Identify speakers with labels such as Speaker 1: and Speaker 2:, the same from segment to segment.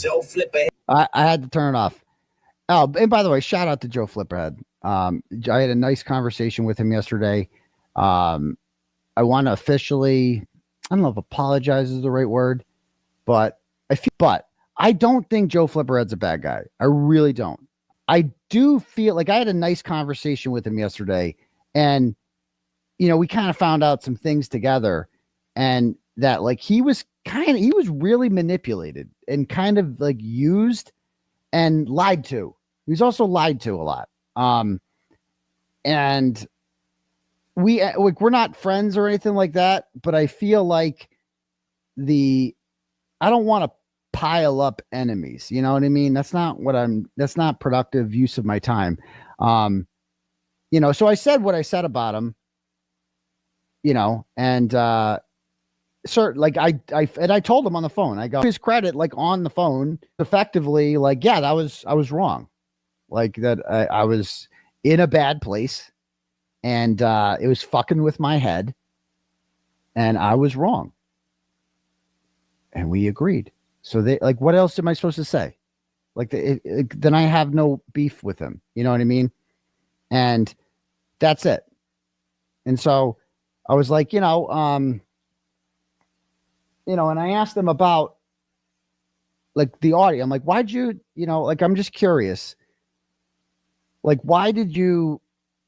Speaker 1: Joe Flipperhead.
Speaker 2: I had to turn it off. Oh, and by the way, shout out to Joe Flipperhead. I had a nice conversation with him yesterday. I want to officially, I don't know if apologize is the right word, but I don't think Joe Flipperhead's a bad guy. I really don't. I do feel like I had a nice conversation with him yesterday, and we kind of found out some things together, and that like he was really manipulated and kind of like used and lied to. He was also lied to a lot. And we're not friends or anything like that, but I feel like I don't want to pile up enemies. You know what I mean? That's not productive use of my time. So I said what I said about him, and like I told him on the phone, I go, his credit, like on the phone, effectively, like, yeah, I was wrong. Like that I was in a bad place, and it was fucking with my head, and I was wrong. And we agreed. So they like, what else am I supposed to say? Like then I have no beef with him. You know what I mean? And that's it. And so I was like, and I asked them about like the audio. I'm like, why'd you, like, I'm just curious. Like, why did you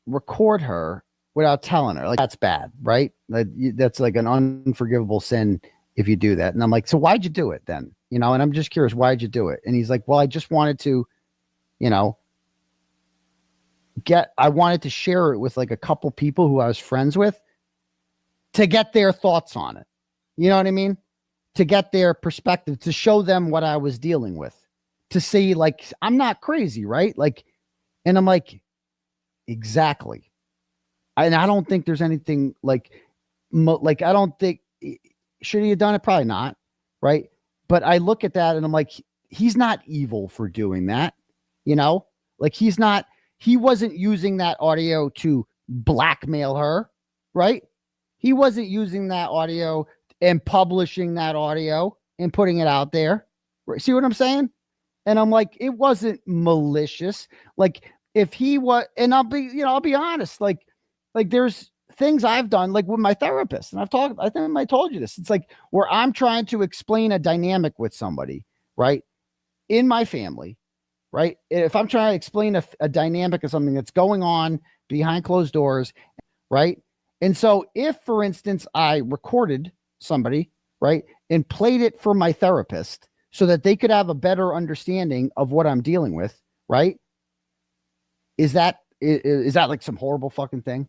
Speaker 2: record her without telling her? Like, that's bad, right? That's like an unforgivable sin if you do that. And I'm like, so why'd you do it then? And I'm just curious, why'd you do it? And he's like, well, I just wanted to, I wanted to share it with like a couple people who I was friends with to get their thoughts on it. You know what I mean? To get their perspective, to show them what I was dealing with, to see like, I'm not crazy, right? Like, and I'm like, exactly. And I don't think there's anything like I don't think, should he have done it? Probably not. Right. But I look at that and I'm like, he's not evil for doing that. Like he wasn't using that audio to blackmail her. Right. He wasn't using that audio and publishing that audio and putting it out there. See what I'm saying? And I'm like, it wasn't malicious. Like if he was, and I'll be honest, like there's things I've done, like with my therapist, and I think I told you this. It's like where I'm trying to explain a dynamic with somebody, right? In my family, right? If I'm trying to explain a dynamic of something that's going on behind closed doors, right? And so if, for instance, I recorded somebody, right, and played it for my therapist so that they could have a better understanding of what I'm dealing with, right? Is that like some horrible fucking thing?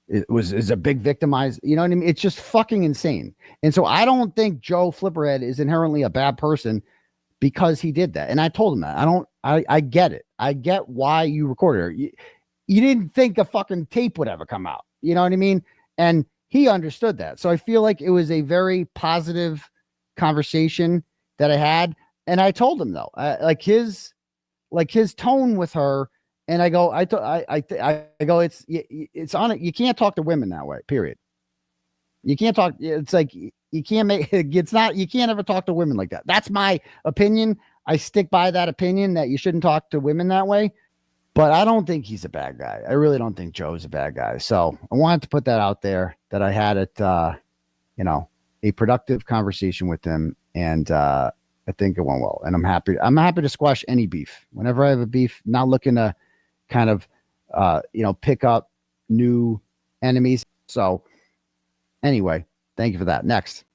Speaker 2: Is a big victimized, you know what I mean? It's just fucking insane. And so I don't think Joe Flipperhead is inherently a bad person because he did that. And I told him that. I get it. I get why you recorded her. You didn't think a fucking tape would ever come out. You know what I mean? And he understood that. So I feel like it was a very positive conversation that I had. And I told him though, like his tone with her. And I go, I go, it's on it. You can't talk to women that way, period. You can't talk. It's like, you can't you can't ever talk to women like that. That's my opinion. I stick by that opinion that you shouldn't talk to women that way, but I don't think he's a bad guy. I really don't think Joe's a bad guy. So I wanted to put that out there that I had a productive conversation with him, and I think it went well, and I'm happy to squash any beef. Whenever I have a beef, not looking to kind of, pick up new enemies. So anyway, thank you for that. Next.